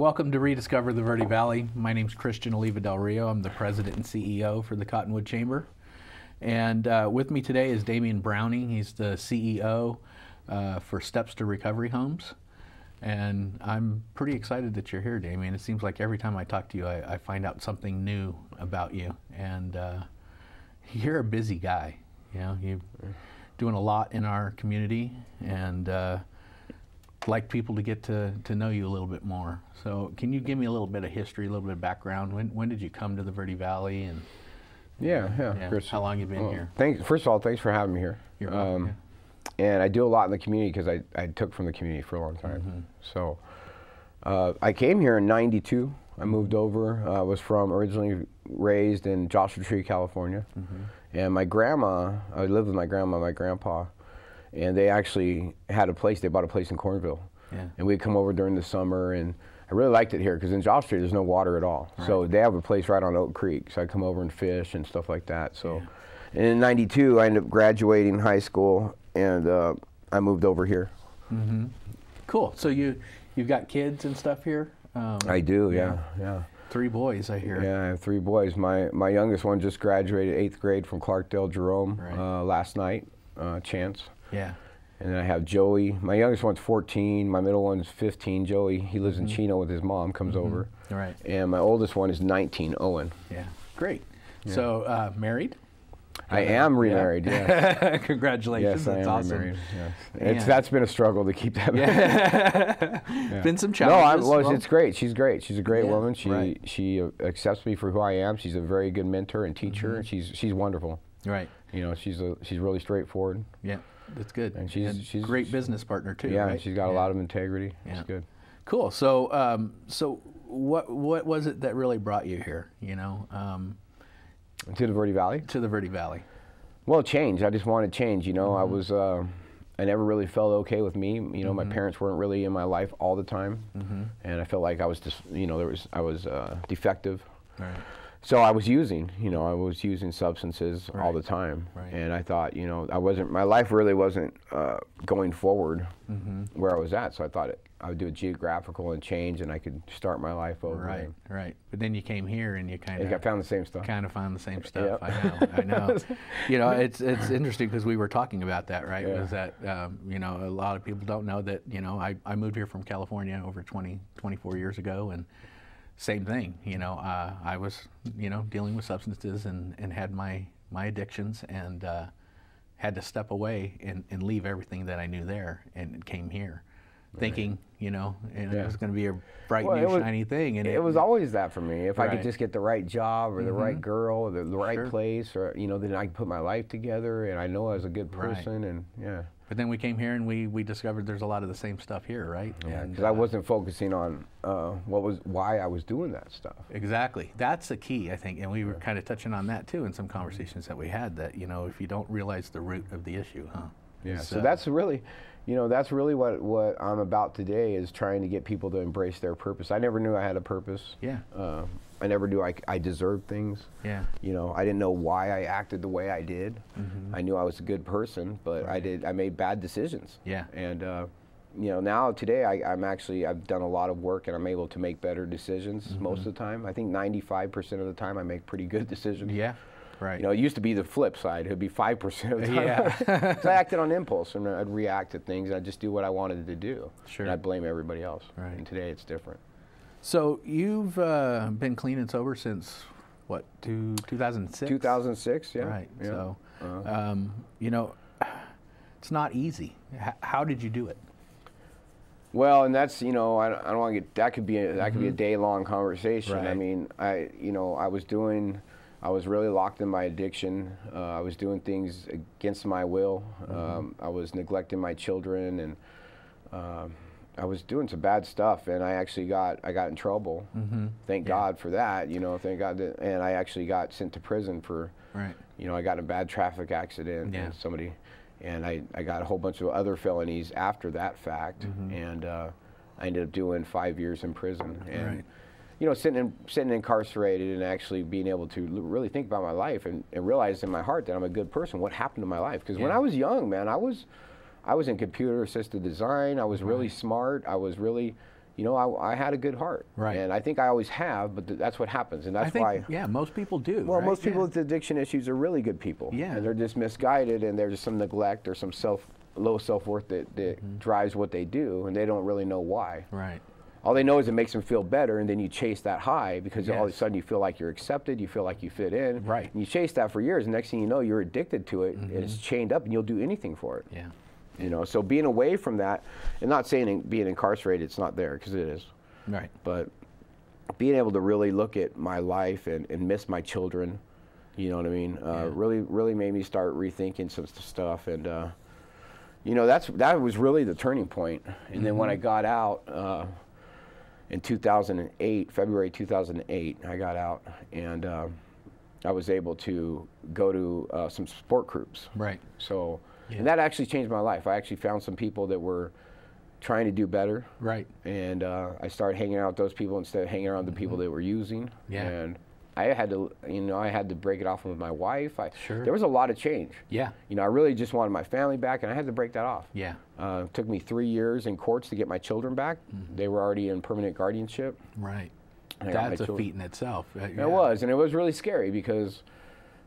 Welcome to Rediscover the Verde Valley. My name's Christian Oliva Del Rio. I'm the president and CEO for the Cottonwood Chamber. And with me today is Damien Browning. He's the CEO for Steps to Recovery Homes. And I'm pretty excited that you're here, Damien. It seems like every time I talk to you, I find out something new about you. And you're a busy guy. You know, you're doing a lot in our community, and like people to get to know you a little bit more. So can you give me a little bit of history, a little bit of background? When did you come to the Verde Valley? And Yeah. Chris, how long you been here? First of all, thanks for having me here. You're welcome. And I do a lot in the community because I took from the community for a long time. Mm-hmm. So I came here in '92. I moved over. I was originally raised in Joshua Tree, California. Mm-hmm. And my grandma, I lived with my grandma and my grandpa, and they actually had a place. They bought a place in Cornville. Yeah. And we'd come over during the summer, and I really liked it here because in Joshua Tree there's no water at all. Right. So they have a place right on Oak Creek. So I'd come over and fish and stuff like that. So, and in '92 I ended up graduating high school, and I moved over here. Mm-hmm. Cool. So you've got kids and stuff here? I do, yeah. 3 boys, I hear. Yeah, I have 3 boys. My youngest one just graduated 8th grade from Clarkdale Jerome last night, Chance. Yeah. And then I have Joey. My youngest one's 14. My middle one's 15. Joey, he lives in Chino with his mom, comes over. Right. And my oldest one is 19, Owen. Yeah. Great. Yeah. So married? I am remarried, yes. Congratulations. Yes, That's awesome. Remarried, yes. That's been a struggle to keep that. Been some challenges. No, it's great. She's great. She's a great woman. Right. She accepts me for who I am. She's a very good mentor and teacher, and she's wonderful. Right. You know, she's really straightforward. Yeah, that's good. And she's a great business partner too. Yeah, right? and she's got a lot of integrity. Yeah. It's good. Cool. So so what was it that really brought you here? You know. To the Verde Valley? To the Verde Valley. Well, change. I just wanted change. You know, I never really felt okay with me. You know, my parents weren't really in my life all the time, and I felt like I was just, you know, I was defective. Right. So I was using substances all the time, and I thought, you know, my life really wasn't going forward where I was at. So I thought I would do a geographical and change, and I could start my life over. Right. But then you came here, and you kind of found the same stuff. Kind of found the same stuff. Yep. I know. You know, it's interesting because we were talking about that, right? Yeah. Was that you know, a lot of people don't know that, you know, I moved here from California over 24 years ago, and same thing. You know, I was, you know, dealing with substances and had my addictions, and had to step away and leave everything that I knew there, and came here. Thinking, you know, and it was going to be a bright, new, shiny thing. And it was always that for me. If I could just get the right job or the right girl or the right place, or, you know, then I could put my life together, and I know I was a good person, and But then we came here, and we discovered there's a lot of the same stuff here, right? Yeah, because I wasn't focusing on why I was doing that stuff. Exactly. That's the key, I think, and we were kind of touching on that too in some conversations that we had, that, you know, if you don't realize the root of the issue, Yeah, so that's really, you know, that's really what I'm about today, is trying to get people to embrace their purpose. I never knew I had a purpose. Yeah. I never knew I deserved things. Yeah. You know, I didn't know why I acted the way I did. I knew I was a good person, but I made bad decisions. Yeah. And you know, now today I've done a lot of work, and I'm able to make better decisions most of the time. I think 95% of the time I make pretty good decisions. Yeah. Right. You know, it used to be the flip side. It would be 5% of the time. Yeah. So I acted on impulse, and I'd react to things, and I'd just do what I wanted to do. Sure. And I'd blame everybody else. Right. And today it's different. So you've been clean and sober since, what, 2006? 2006, yeah. Right. Yeah. So, you know, it's not easy. How did you do it? Well, and that's, you know, I don't want to get, that could be a day-long conversation. Right. I mean, I was really locked in my addiction. I was doing things against my will. I was neglecting my children, and I was doing some bad stuff, and I got in trouble. Thank God for that, you know. Thank God that, and I actually got sent to prison for, you know, I got in a bad traffic accident, and I got a whole bunch of other felonies after that fact, and I ended up doing 5 years in prison, and you know, sitting incarcerated and actually being able to really think about my life and realize in my heart that I'm a good person. What happened to my life? Because when I was young, man, I was in computer assisted design. I was really smart. I was really, you know, I had a good heart. Right. And I think I always have, but that's what happens. And that's why. Yeah, most people do. Well, right? most people with addiction issues are really good people. Yeah. And they're just misguided, and there's some neglect or some low self-worth that drives what they do, and they don't really know why. Right. All they know is it makes them feel better, and then you chase that high because all of a Yes. sudden you feel like you're accepted, you feel like you fit in. Right. And you chase that for years, and next thing you know, you're addicted to it, and it's chained up, and you'll do anything for it. Yeah. You know, so being away from that, and not saying being incarcerated, it's not there, because it is. Right. But being able to really look at my life and miss my children, you know what I mean, really made me start rethinking some stuff. And, you know, that was really the turning point. And then when I got out in 2008, February 2008, I got out, and I was able to go to some support groups. Right. So, and that actually changed my life. I actually found some people that were trying to do better. Right. And I started hanging out with those people instead of hanging around the people that were using. Yeah. And I had to, you know, I had to break it off with my wife. Sure. There was a lot of change. Yeah. You know, I really just wanted my family back, and I had to break that off. Yeah. It took me 3 years in courts to get my children back. They were already in permanent guardianship. Right. And I got my That's a children. feat in itself. It was, and it was really scary because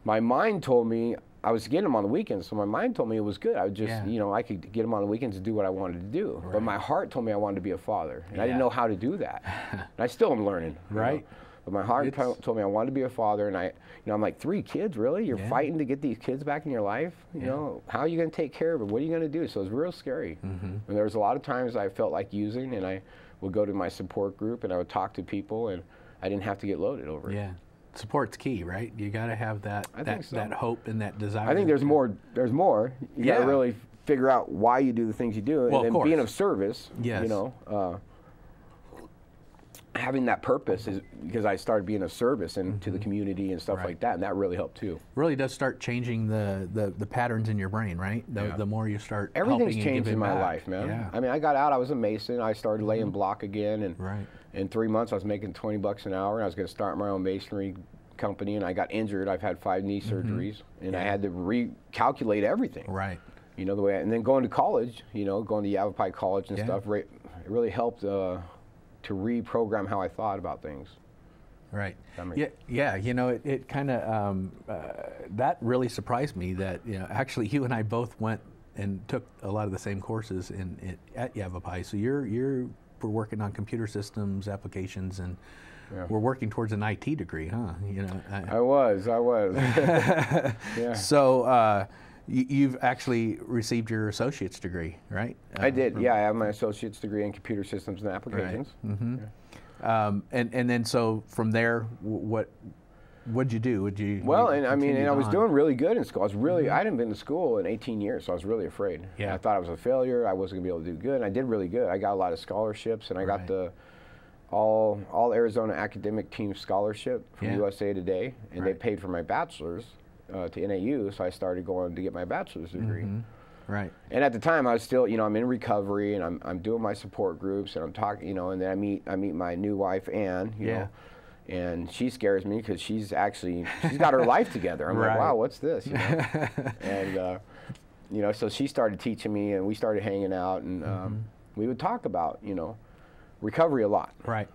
my mind told me I was getting them on the weekends, so my mind told me it was good. I would just, you know, I could get them on the weekends to do what I wanted to do. Right. But my heart told me I wanted to be a father, and I didn't know how to do that. And I still am learning. Right. You know? But my heart told me I wanted to be a father, and I'm like, 3 kids, really? You're fighting to get these kids back in your life? You know, how are you going to take care of it? What are you going to do? So it was real scary. And there was a lot of times I felt like using, and I would go to my support group, and I would talk to people, and I didn't have to get loaded over it. Yeah. Support's key, right? You got to have that that hope and that desire. I think there's more. There's more. You got to really figure out why you do the things you do, and then being of service. Yes. You know, having that purpose is because I started being of service and to the community and stuff like that, and that really helped too. Really does start changing the patterns in your brain, right? The more you start Everything's helping changed in my back. life, man. Yeah. I mean, I got out. I was a mason. I started laying block again, and in 3 months I was making $20 an hour, and I was going to start my own masonry company, and I got injured. I've had 5 knee surgeries, and I had to recalculate everything. Right. You know, the way, and then going to college, you know, going to Yavapai College and stuff, it really helped to reprogram how I thought about things. Right. Yeah. You know, it kind of that really surprised me that, you know, actually you and I both went and took a lot of the same courses at Yavapai. So we're working on computer systems, applications, and we're working towards an IT degree, huh? You know. I was. Yeah. So you've actually received your associate's degree, right? I did. Yeah, I have my associate's degree in computer systems and applications. Right. And then so from there, what'd you do? Well, and I mean, and I was doing really good in school. I was really, I hadn't been to school in 18 years, so I was really afraid. Yeah. I thought I was a failure. I wasn't gonna be able to do good. And I did really good. I got a lot of scholarships, and I got the all Arizona Academic Team Scholarship from USA Today, and they paid for my bachelor's to NAU, so I started going to get my bachelor's degree. Right. And at the time, I was still, you know, I'm in recovery, and I'm doing my support groups, and I'm talking, you know, and then I meet my new wife, Ann, you know, and she scares me because she's got her life together. I'm like, wow, what's this? You know? And you know, so she started teaching me, and we started hanging out, and we would talk about, you know, recovery a lot. Right.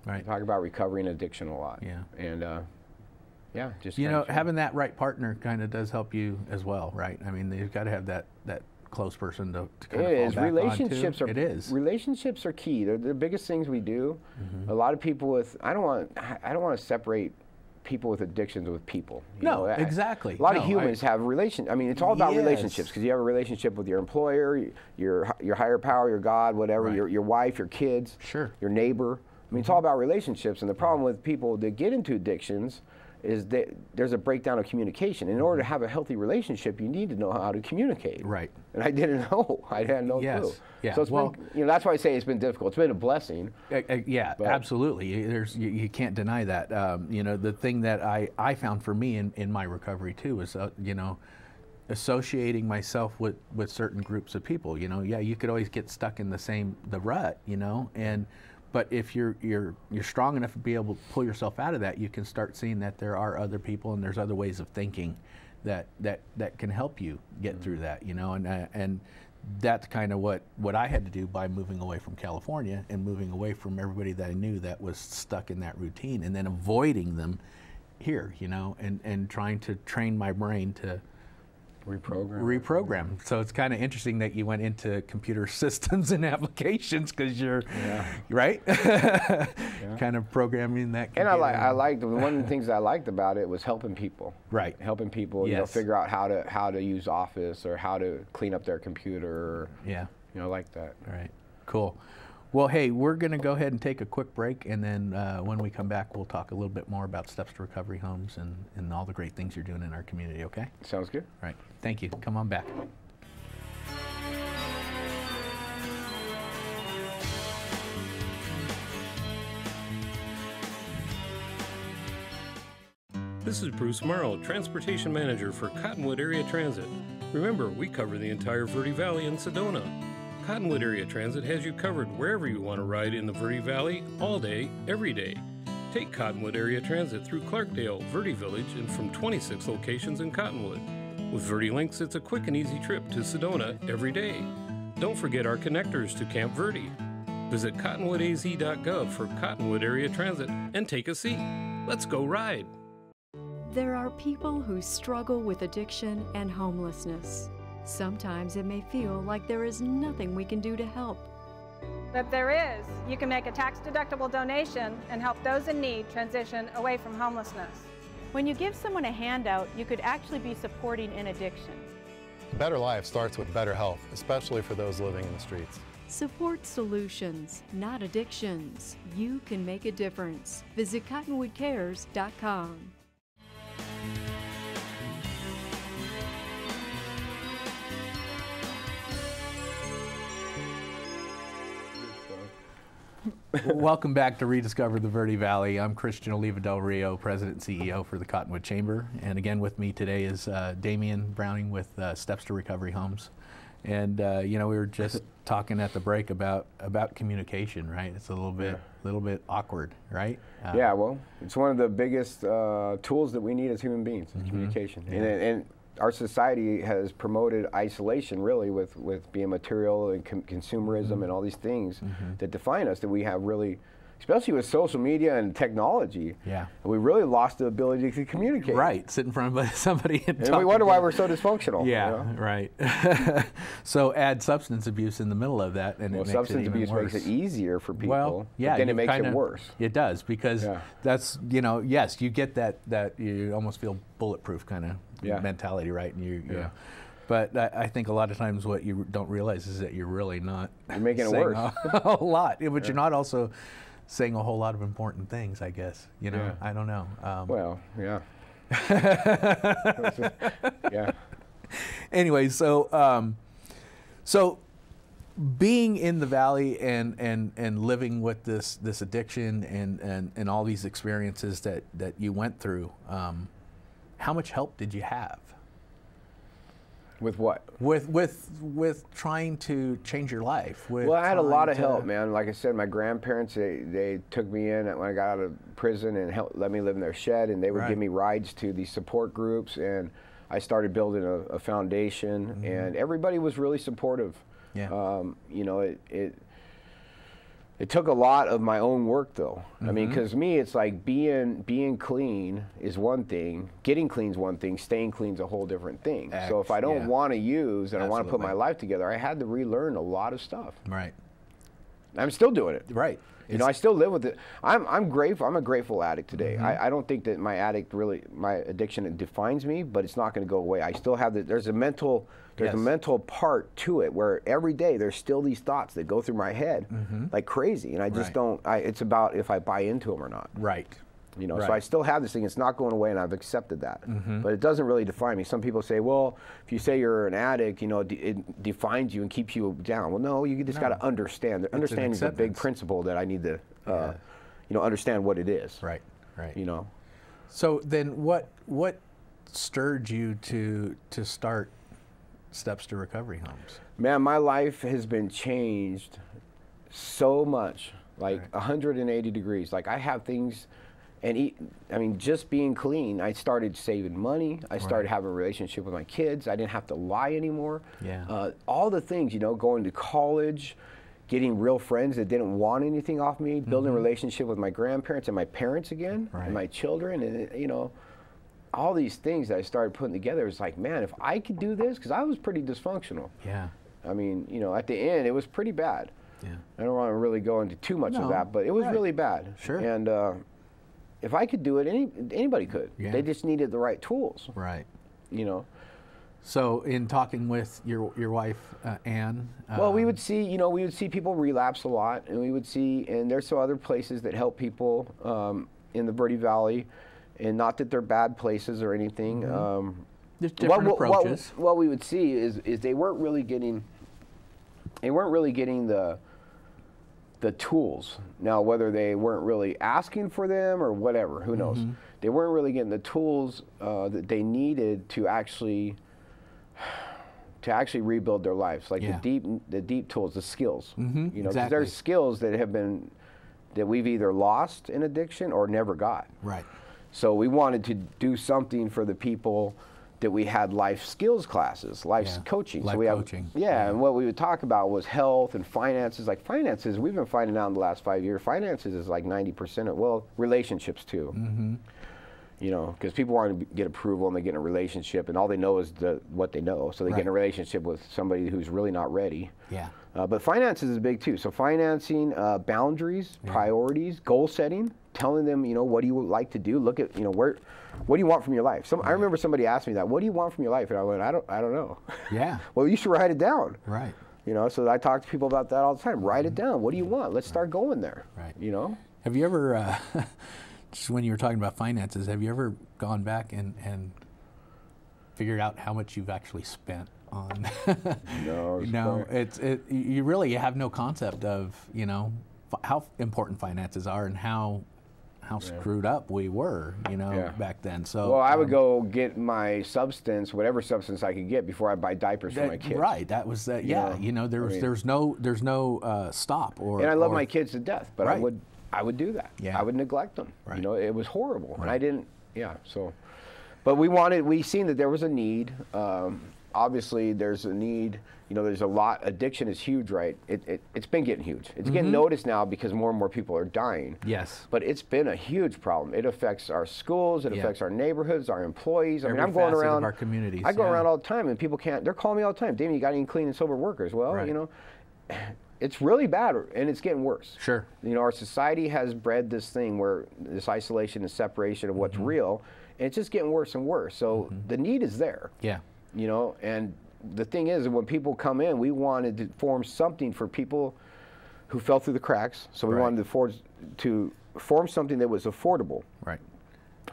We talk about recovery and addiction a lot. Yeah. And yeah, just you know, having that right partner kind of does help you as well, right? I mean, you've got to have that close person to kind of fall back relationships onto. It is. Relationships are key. They're the biggest things we do. A lot of people with I don't want to separate people with addictions with people. You know, exactly. A lot of humans have I mean, it's all about relationships, because you have a relationship with your employer, your higher power, your God, whatever, your wife, your kids, your neighbor. I mean, it's all about relationships. And the problem with people that get into addictions is that there's a breakdown of communication. In order to have a healthy relationship, you need to know how to communicate. Right. And I didn't know. I had no clue. Yeah. So it's been, you know, that's why I say it's been difficult. It's been a blessing. Yeah, absolutely. You can't deny that. You know, the thing that I found for me in my recovery too is, you know, associating myself with certain groups of people. You know, you could always get stuck in the rut, you know, but if you're strong enough to be able to pull yourself out of that, you can start seeing that there are other people and there's other ways of thinking that can help you get through that, you know. And that's kind of what I had to do by moving away from California and moving away from everybody that I knew that was stuck in that routine, and then avoiding them here, you know, and trying to train my brain to reprogram. So it's kind of interesting that you went into computer systems and applications, because you're right, kind of programming that. And I liked one of the things I liked about it was helping people. Right, helping people, you know, figure out how to use Office or how to clean up their computer. Or, you know, like that. Right, cool. Well, hey, we're going to go ahead and take a quick break, and then when we come back, we'll talk a little bit more about Steps to Recovery Homes and all the great things you're doing in our community, okay? Sounds good. All right, thank you. Come on back. This is Bruce Morrow, Transportation Manager for Cottonwood Area Transit. Remember, we cover the entire Verde Valley and Sedona. Cottonwood Area Transit has you covered wherever you want to ride in the Verde Valley, all day, every day. Take Cottonwood Area Transit through Clarkdale, Verde Village, and from 26 locations in Cottonwood. With Verde Links, it's a quick and easy trip to Sedona every day. Don't forget our connectors to Camp Verde. Visit cottonwoodaz.gov for Cottonwood Area Transit and take a seat. Let's go ride. There are people who struggle with addiction and homelessness. Sometimes it may feel like there is nothing we can do to help. But there is. You can make a tax-deductible donation and help those in need transition away from homelessness. When you give someone a handout, you could actually be supporting an addiction. A better life starts with better health, especially for those living in the streets. Support solutions, not addictions. You can make a difference. Visit cottonwoodcares.com. Welcome back to Rediscover the Verde Valley. I'm Christian Oliva Del Rio, President and CEO for the Cottonwood Chamber. And again with me today is Damien Browning with Steps to Recovery Homes. And you know, we were just talking at the break about communication, right? It's a little bit awkward, right? Yeah, well, it's one of the biggest tools that we need as human beings, communication. Yeah. And our society has promoted isolation, really, with being material and consumerism and all these things that define us, that we have really, especially with social media and technology, we really lost the ability to communicate. Right, sit in front of somebody and we wonder why we're so dysfunctional. Yeah, you know? Right. So add substance abuse in the middle of that, and it makes substance it even abuse worse. makes it easier for people, well, yeah, but then it makes it worse. It does, because that's, you know, yes, you get that you almost feel bulletproof kind of mentality, right? And you know, but I think a lot of times what you don't realize is that you're really not. You're making it worse. A whole lot, but you're not also saying a whole lot of important things, I guess. You know, I don't know. Well, yeah. Yeah. Anyway, so being in the valley and living with this addiction and all these experiences that you went through, how much help did you have? With what? With trying to change your life. Well, I had a lot of help, man. Like I said, my grandparents, they took me in when I got out of prison and let me live in their shed, and they would give me rides to these support groups, and I started building a foundation, and everybody was really supportive. Yeah. You know, it took a lot of my own work, though. I mean, because me, it's like being clean is one thing, getting clean is one thing, staying clean is a whole different thing. So if I don't want to use and I want to put my life together, I had to relearn a lot of stuff. Right. I'm still doing it. Right. You know, I still live with it. I'm grateful. I'm a grateful addict today. I don't think that my addiction defines me, but it's not going to go away. I still have there's a mental part to it where every day there's still these thoughts that go through my head like crazy, and I just don't. It's about if I buy into them or not. Right. You know, so I still have this thing. It's not going away, and I've accepted that. But it doesn't really define me. Some people say, well, if you say you're an addict, you know, it defines you and keeps you down. Well, no, you just got to understand. Understanding is a big principle that I need to, you know, understand what it is. Right. Right. You know. So then, what stirred you to start Steps to Recovery Homes? Man, my life has been changed so much, like 180 degrees. Like I have things And I mean, just being clean, I started saving money. I started having a relationship with my kids. I didn't have to lie anymore. Yeah. All the things, you know, going to college, getting real friends that didn't want anything off me, building a relationship with my grandparents and my parents again, and my children, and, you know, all these things that I started putting together. It's like, man, if I could do this, because I was pretty dysfunctional. Yeah. I mean, you know, at the end, it was pretty bad. Yeah. I don't want to really go into too much of that, but it was really bad. Sure. And if I could do it, anybody could. Yeah. They just needed the right tools. Right. You know. So, in talking with your wife, Ann. Well, we would see, you know, we would see people relapse a lot, and we would see, and there's some other places that help people in the Verde Valley, and not that they're bad places or anything. There's different approaches. What we would see is they weren't really getting the tools. Now, whether they weren't really asking for them or whatever, who knows? They weren't really getting the tools that they needed to actually rebuild their lives, like the deep tools, the skills. You know, 'cause there's skills that we've either lost in addiction or never got. Right. So we wanted to do something for the people that we had life skills classes, life coaching. Life so we coaching. and what we would talk about was health and finances. Like finances, we've been finding out in the last 5 years, finances is like 90% of, well, relationships too. You know, because people want to get approval and they get in a relationship and all they know is what they know. So they get in a relationship with somebody who's really not ready. Yeah. But finances is big too. So financing, boundaries, priorities, goal setting, telling them, you know, what do you like to do? Look at, you know, what do you want from your life? I remember somebody asked me that, what do you want from your life? And I went, I don't know. Yeah. Well, you should write it down. Right. You know, so I talk to people about that all the time. Write it down. What do you want? Let's start going there. Right. You know? Have you ever, just when you were talking about finances, have you ever gone back and figured out how much you've actually spent on? No. No, you really have no concept of, you know, how important finances are and how screwed up we were, you know, back then. So well, I would go get my substance, whatever substance I could get, before I buy diapers for my kids. Right, that was that. Yeah, you know, there's no stop or. And I love my kids to death, but Right. I would do that. Yeah. I would neglect them. Right. You know, it was horrible, and I didn't. Yeah, so, but we seen that there was a need. Obviously, there's a need. You know, there's a lot. Addiction is huge, right? It's been getting huge. It's getting noticed now because more and more people are dying. Yes. But it's been a huge problem. It affects our schools. It affects our neighborhoods, our employees. Every I mean, I'm going facet around. of our communities. I go around all the time, and people can't. They're calling me all the time. Damien, you got any clean and sober workers? Well, you know, it's really bad, and it's getting worse. Sure. You know, our society has bred this thing where this isolation and separation of what's real, and it's just getting worse and worse. So the need is there. Yeah. You know, and the thing is, when people come in, we wanted to form something for people who fell through the cracks. So we wanted to form something that was affordable. Right.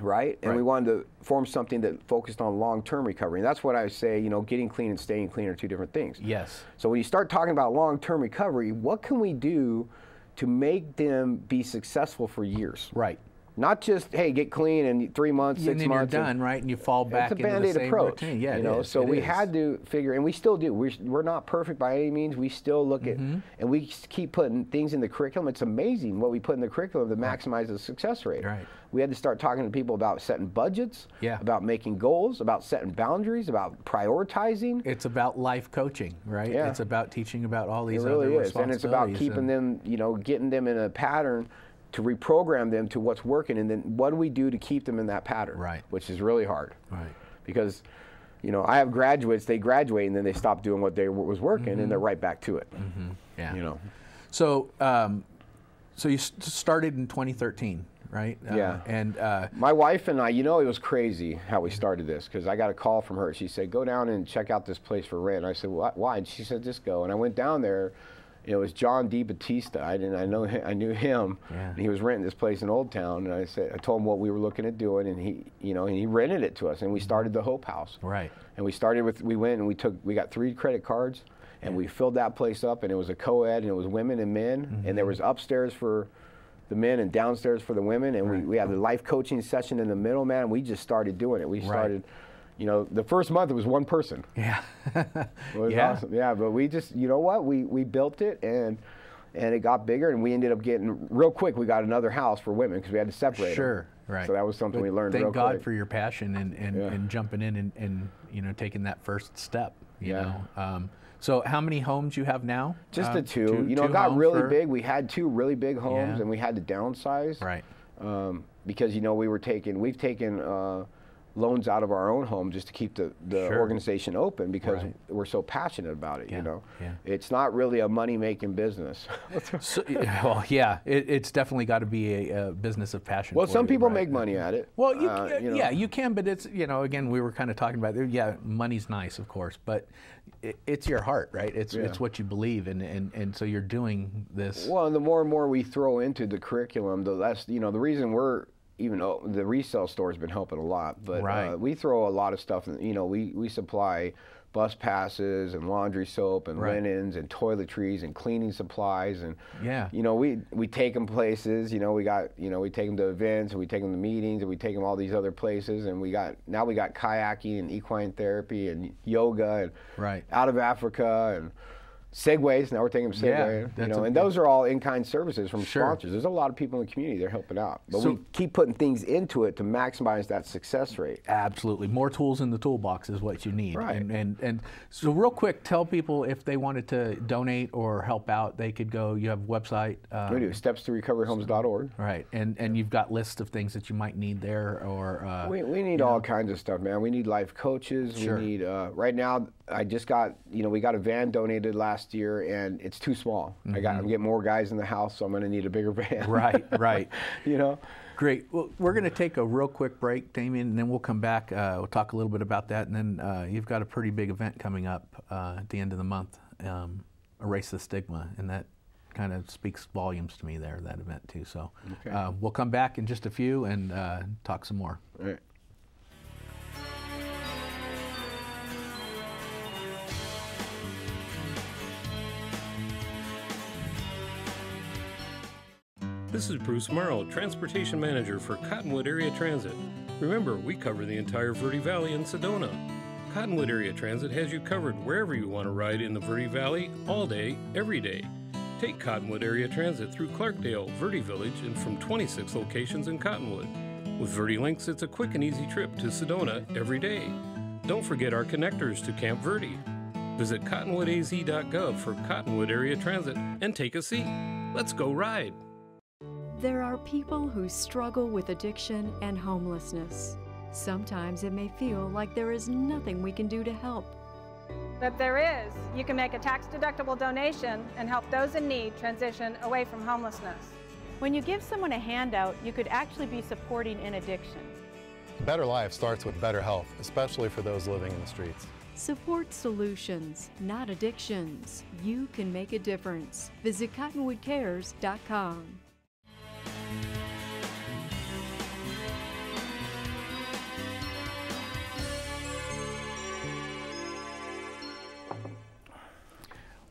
Right? And we wanted to form something that focused on long-term recovery. And that's what I say, you know, getting clean and staying clean are two different things. Yes. So when you start talking about long-term recovery, what can we do to make them be successful for years? Right. Not just, hey, get clean in 3 months, 6 and then months. you're done, right? And you fall back into the Band-Aid same approach. routine. Yeah, you know, so we is. had to figure, and we still do. We're not perfect by any means. We still look at, and we keep putting things in the curriculum. It's amazing what we put in the curriculum to maximize the success rate. Right. We had to start talking to people about setting budgets, about making goals, about setting boundaries, about prioritizing. It's about life coaching, right? Yeah. It's about teaching about all these It really other is, and it's about keeping them, you know, getting them in a pattern to reprogram them to what's working, and then what do we do to keep them in that pattern? Right. Which is really hard. Right. Because, you know, I have graduates, they graduate and then they stop doing what they was working, and they're right back to it. Yeah. You know. So, so you started in 2013, right? Yeah. And my wife and I, you know, it was crazy how we started this, because I got a call from her. She said, go down and check out this place for rent. And I said, well, why? And she said, just go. And I went down there. It was John D. Batista. I knew him. Yeah. And he was renting this place in Old Town, and I told him what we were looking at doing, and he rented it to us, and we started the Hope House. Right. And we went and we got 3 credit cards, and we filled that place up, and it was a co-ed, and it was women and men, and there was upstairs for the men and downstairs for the women, and we had the life coaching session in the middle, man, and we just started doing it. We started. You know, the first month it was one person. Yeah. It was awesome. Yeah, but we just, you know what, we built it, and it got bigger, and we ended up getting, real quick, we got another house for women because we had to separate them. Right. So that was something we learned real Thank God quick. for your passion and jumping in and you know, taking that first step. You know. So how many homes you have now? Just the two. You know, it got really big. We had 2 really big homes, and we had to downsize. Right. Because you know we've taken loans out of our own home just to keep the organization open because we're so passionate about it. You know, it's not really a money-making business. So, well, yeah, it's definitely got to be a business of passion. Well, for some you, people right? make money at it. Well, you know. yeah, you can, but it's, you know, again, we were kind of talking about, yeah, money's nice, of course, but it's your heart, right? It's what you believe in, and so you're doing this. Well, and the more and more we throw into the curriculum, the less, you know, the reason we're, even though the resale store has been helping a lot, but we throw a lot of stuff in, you know, we supply bus passes and laundry soap and linens and toiletries and cleaning supplies, and you know, we take them places, you know, we take them to events, and we take them to meetings, and we take them all these other places, and now we got kayaking and equine therapy and yoga and out of Africa and Segways. Now we're taking them Segway, you know, and those are all in-kind services from sponsors. There's a lot of people in the community that are helping out, but we keep putting things into it to maximize that success rate. Absolutely, more tools in the toolbox is what you need. Right. And so real quick, tell people if they wanted to donate or help out, they could go. You have a website. We do stepstorecoveryhomes.org. Right, and you've got lists of things that you might need there, or we need all kinds of stuff, man. We need life coaches. We need right now. I just got, you know, we got a van donated last year, and it's too small. I'm getting more guys in the house, so I'm going to need a bigger van. Right. You know. Great. Well, we're going to take a real quick break, Damien, and then we'll come back. We'll talk a little bit about that, and then you've got a pretty big event coming up at the end of the month, Erase the Stigma, and that kind of speaks volumes to me there, that event too. So we'll come back in just a few and talk some more. All right. This is Bruce Morrow, Transportation Manager for Cottonwood Area Transit. Remember, we cover the entire Verde Valley and Sedona. Cottonwood Area Transit has you covered wherever you want to ride in the Verde Valley, all day, every day. Take Cottonwood Area Transit through Clarkdale, Verde Village, and from 26 locations in Cottonwood. With Verde Links, it's a quick and easy trip to Sedona every day. Don't forget our connectors to Camp Verde. Visit cottonwoodaz.gov for Cottonwood Area Transit and take a seat. Let's go ride. There are people who struggle with addiction and homelessness. Sometimes it may feel like there is nothing we can do to help. But there is. You can make a tax-deductible donation and help those in need transition away from homelessness. When you give someone a handout, you could actually be supporting an addiction. A better life starts with better health, especially for those living in the streets. Support solutions, not addictions. You can make a difference. Visit cottonwoodcares.com.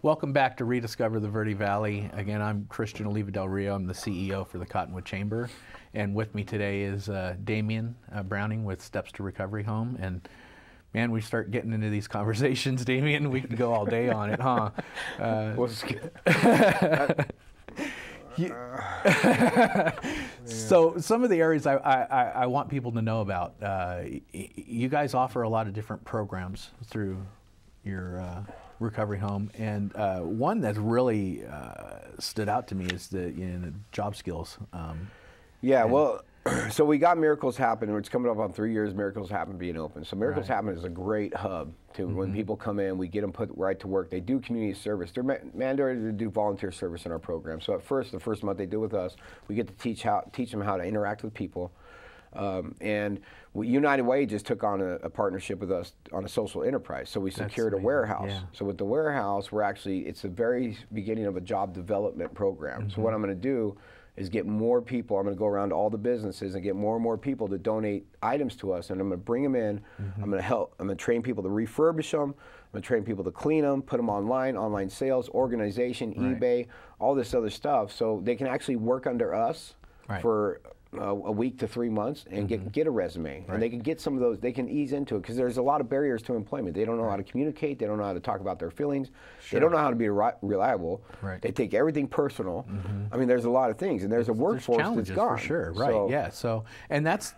Welcome back to Rediscover the Verde Valley. Again, I'm Christian Oliva Del Rio. I'm the CEO for the Cottonwood Chamber. And with me today is Damien Browning with Steps to Recovery Home. And man, we start getting into these conversations, Damien. We can go all day on it, huh? So some of the areas I want people to know about, you guys offer a lot of different programs through your recovery home, and one that's really stood out to me is the job skills. Well, so we got Miracles Happen. It's coming up on 3 years. Miracles Happen being open. So Miracles Happen is a great hub to when people come in, we get them put right to work. They do community service. They're mandated to do volunteer service in our program. So at first, the first month they do with us, we get to teach them how to interact with people. And United Way just took on a partnership with us on a social enterprise. So we secured a warehouse. Yeah. So with the warehouse, it's the very beginning of a job development program. So what I'm going to do is get more people. I'm going to go around to all the businesses and get more and more people to donate items to us, and I'm going to bring them in. I'm going to train people to refurbish them. I'm going to train people to clean them, put them online sales, organization, eBay, all this other stuff, so they can actually work under us for a week to 3 months and get a resume, and they can get some of those. They can ease into it because there's a lot of barriers to employment. They don't know how to communicate. They don't know how to talk about their feelings. They don't know how to be reliable. They take everything personal. I mean, there's a lot of things, and there's a workforce challenges that's gone. for sure. Right. So, yeah. So, and that's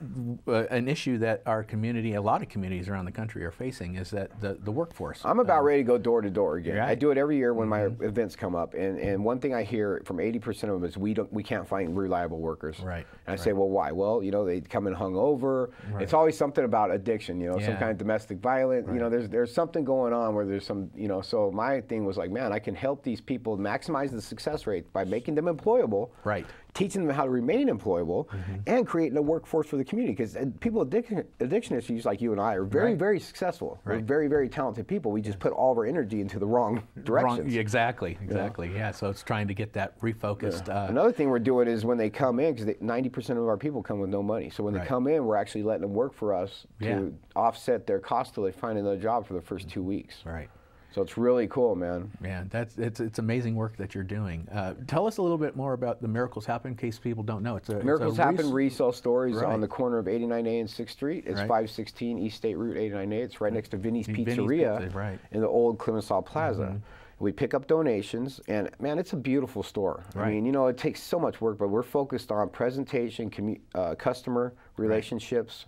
an issue that our community, a lot of communities around the country, are facing, is that the workforce. I'm about ready to go door to door again. Right. I do it every year when my events come up, and one thing I hear from 80% of them is we can't find reliable workers. Right. And I say, well, why? Well, you know, they come in hungover. It's always something about addiction, you know, some kind of domestic violence. You know, there's something going on where there's some, you know. So my thing was like, man, I can help these people maximize the success rate by making them employable. Right. Teaching them how to remain employable, and creating a workforce for the community. Because people addiction issues like you and I are very, very successful. We're very, very talented people. We just put all of our energy into the wrong directions. Exactly. Yeah. So it's trying to get that refocused. Another thing we're doing is when they come in, because 90% of our people come with no money. So when they come in, we're actually letting them work for us to offset their cost till they find another job for the first 2 weeks. Right. So it's really cool, man. Man, it's amazing work that you're doing. Tell us a little bit more about the Miracles Happen, in case people don't know. Miracles Happen resale store is on the corner of 89A and 6th Street. It's 516 East State Route 89A. It's right next to Vinny's Pizzeria in the old Clemenceau Plaza. We pick up donations, and man, it's a beautiful store. I mean, you know, it takes so much work, but we're focused on presentation, customer relationships.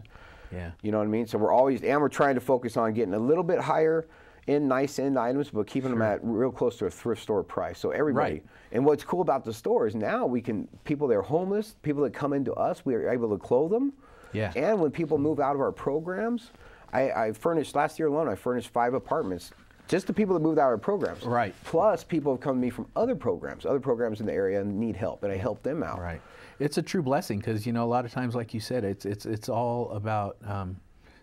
Yeah. You know what I mean? So we're trying to focus on getting a little bit higher nice end items, but keeping them at real close to a thrift store price. So everybody. And what's cool about the store is now people that are homeless, people that come into us, we are able to clothe them. Yeah. And when people move out of our programs, I furnished, last year alone, I furnished 5 apartments just to people that moved out of our programs. Right. Plus people have come to me from other programs in the area and need help, and I help them out. Right. It's a true blessing because, you know, a lot of times, like you said, it's all about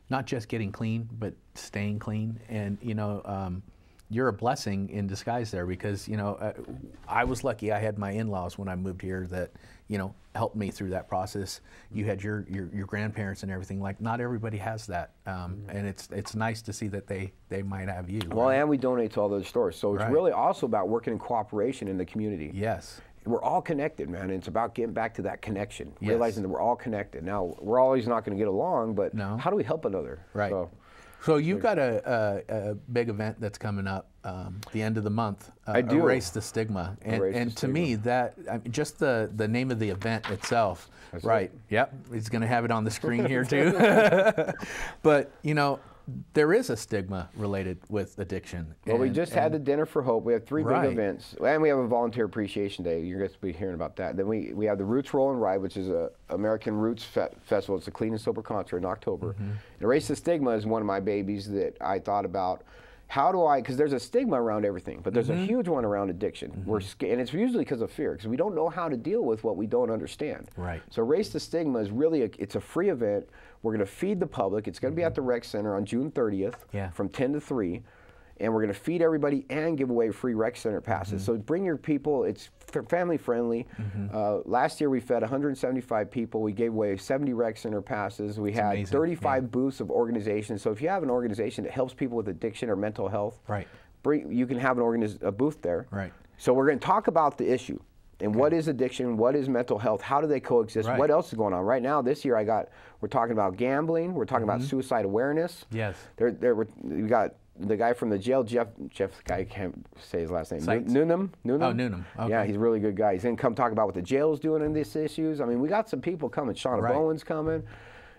not just getting clean, but staying clean. And, you know, you're a blessing in disguise there because, you know, I was lucky. I had my in-laws when I moved here that, you know, helped me through that process. You had your grandparents and everything. Like, not everybody has that. And it's nice to see that they might have you. Well, and we donate to all those stores. So it's really also about working in cooperation in the community. Yes. We're all connected, man. It's about getting back to that connection, realizing that we're all connected. Now, we're always not going to get along, but how do we help another? Right. So you've got a big event that's coming up the end of the month. I do. Erase the Stigma. And to me, just the name of the event itself, yep, he's going to have it on the screen here too. But, you know, there is a stigma related with addiction. Well, we just had the Dinner for Hope. We have 3 big events, and we have a Volunteer Appreciation Day. You're going to be hearing about that. Then we have the Roots Roll and Ride, which is a American Roots Festival. It's a clean and sober concert in October. And Erase the Stigma is one of my babies that I thought about. How do I, because there's a stigma around everything, but there's a huge one around addiction. And it's usually because of fear, because we don't know how to deal with what we don't understand. Right. So Erase the Stigma is really, it's a free event. We're going to feed the public. It's going to be at the Rec Center on June 30th from 10 to 3. And we're going to feed everybody and give away free Rec Center passes. So bring your people. It's family friendly. Last year we fed 175 people. We gave away 70 Rec Center passes. We had 35 booths of organizations. So if you have an organization that helps people with addiction or mental health, you can have a booth there. Right. So we're going to talk about the issue. And what is addiction? What is mental health? How do they coexist? What else is going on? Right now, this year, we're talking about gambling. We're talking about suicide awareness. Yes. We got the guy from the jail, Jeff, the guy, I can't say his last name. Noonan. Oh, Noonan. Okay. Yeah, he's a really good guy. He's going to come talk about what the jail's doing in these issues. I mean, we got some people coming. Shauna Bowen's coming.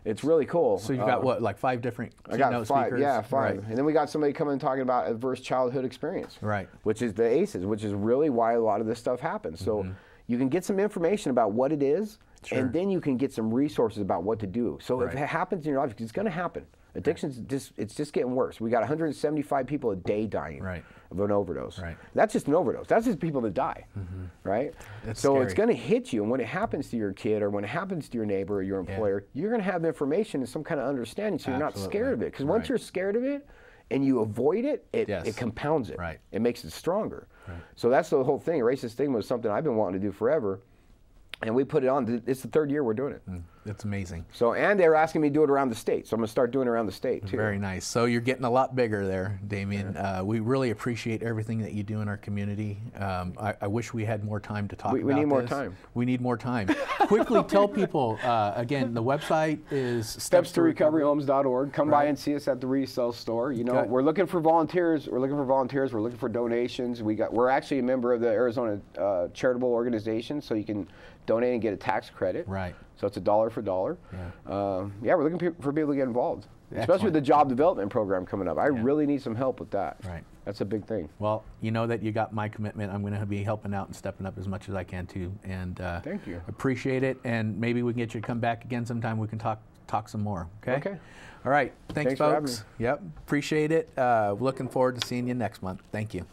It's really cool. So you've got what, like 5 different I got 5, speakers? yeah, 5. And then we got somebody coming talking about adverse childhood experience. Right. Which is the ACEs, which is really why a lot of this stuff happens. So you can get some information about what it is, and then you can get some resources about what to do. So if it happens in your life, it's going to happen. Addiction's just getting worse. We got 175 people a day dying of an overdose. Right. That's just an overdose. That's just people that die, right? That's so scary. it's going to hit you, and when it happens to your kid or when it happens to your neighbor or your employer, you're going to have information and some kind of understanding, so you're not scared of it. Because once you're scared of it and you avoid it, it compounds it. Right. It makes it stronger. Right. So that's the whole thing. Erase the Stigma is something I've been wanting to do forever. And we put it on. It's the 3rd year we're doing it. It's amazing. So, and they were asking me to do it around the state, so I'm going to start doing it around the state too. Very nice. So you're getting a lot bigger there, Damien. Yeah. We really appreciate everything that you do in our community. I wish we had more time to talk about this. We need more time. We need more time. Quickly tell people, again, the website is stepstorecoveryhomes.org. Come by and see us at the Rediscover store. You know, we're looking for volunteers. We're looking for donations. We're actually a member of the Arizona charitable organization, so you can donate and get a tax credit. Right. So it's $1 for $1. Yeah. We're looking for people to get involved. Excellent. Especially with the job development program coming up. I really need some help with that. Right. That's a big thing. Well, you know that you got my commitment. I'm going to be helping out and stepping up as much as I can too. And thank you. Appreciate it. And maybe we can get you to come back again sometime. We can talk some more. Okay. Okay. All right. Thanks folks. Yep. Appreciate it. Looking forward to seeing you next month. Thank you.